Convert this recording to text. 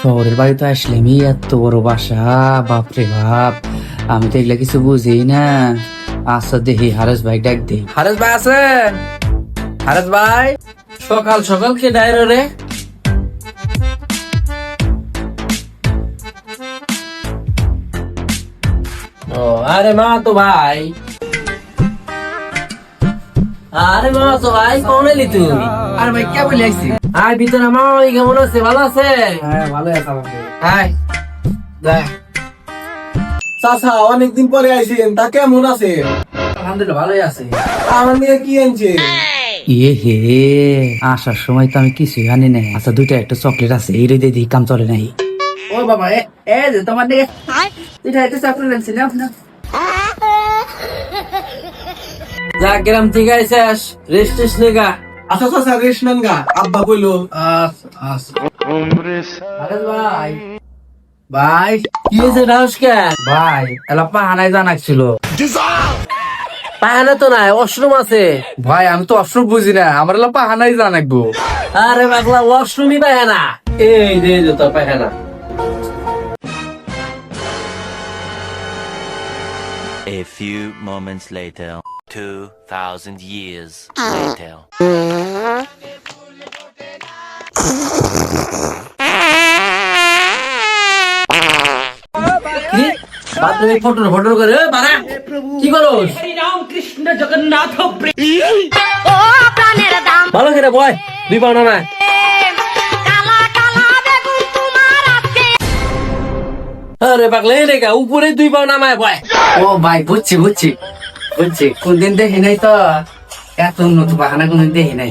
শহরের বাড়িতে আসলাম এত বড় বাসা, বাপরে বাপ। আমি তো এগুলা কিছু বুঝি না। আচ্ছা দেখি হারেস ভাই ডাক দে। হারেস ভাই আছেন? হারেস ভাই, সকাল সকাল কে ডায়র রে? ও আরে মা তো ভাই, আরে মা তো ভাই, কোন এলি তুই? আরে ভাই কে বলে আইছি? আয় ভিতরে, মা কেমন আছে? ভালো আছে? হ্যাঁ ভালো আছে। আয় দেখ। চাচা অনেকদিন পরে আইছেন, তা কেমন আছে? আলহামদুলিল্লাহ ভালোই আছে। আমার নিয়ে কি আনছে? ইয়ে হে, আসার সময় তো আমি কিছুই আনি নাই। আচ্ছা দুইটা একটা চকলেট আছে, এই রে দিয়ে কাম চলে নাই। ও বাবা, এ যে তোমার দিকে দুইটা একটা চকলেট আনছি না আপনার। যা গ্রাম থেকে আইসাস, রেস্ট টেস্ট নেগা। আচ্ছা চাচা রেশ নেন গা, আব্বা কইলো। আরে ভাই, ভাই কি হয়েছে ডাউস কে? ভাই এলা পাহানায় জানাচ্ছিল। পাহানা তো নাই, ওয়াশরুম আছে। ভাই আমি তো ওয়াশরুম বুঝি না, আমার এলা পাহানাই জানাকবো। আরে পাগলা, ওয়াশরুমই পাহানা। এই যে তোর পাহানা। A few moments later, 2,000 years later. কি? বাথরুমে ফটো ফটো করে বাড়া কি করোস? ও প্রাণের দাম ভালো করে বয়, দুই পাউনা না। কালা কালা বেগুন তোমার আজকে আরে পাগলা, এই রেখা উপরে দুই পাও নামায় বয়। ও ভাই বুঝছি বুঝছি বুঝছি, কোনদিন দেখি নাই তো, এত উন্নত বাহানা কোনদিন দেখি নাই।